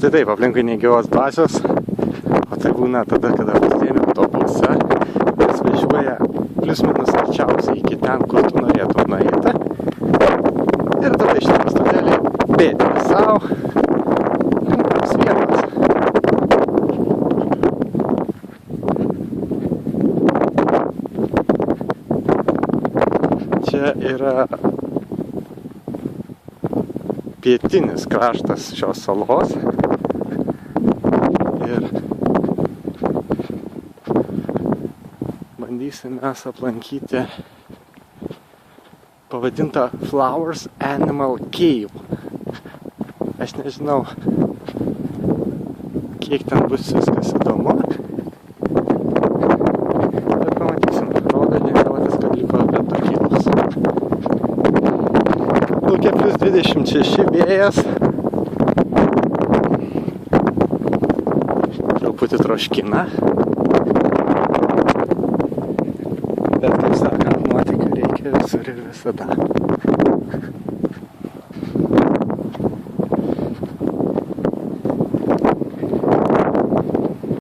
Tai taip, aplinkui negyvos dvasios, o tai būna tada, kada pasiemi autobusą, jis važiuoja plius minus arčiausiai iki ten, kur tu norėtum nueiti. Ir tada iš ten stoteliai bėdini savo, tos vietos. Čia yra pietinis kraštas šios salos ir bandysim mes aplankyti pavadintą Flowers Animal Cave. Aš nežinau, kiek ten bus viskas įdomu, bet pamatysim. Rodo žemėlapis, kad liko apie 2 kilos. Lauke plius 26 vėjas. Truputį troškina. Bet kaip sakant, nuotykių reikia visur ir visada.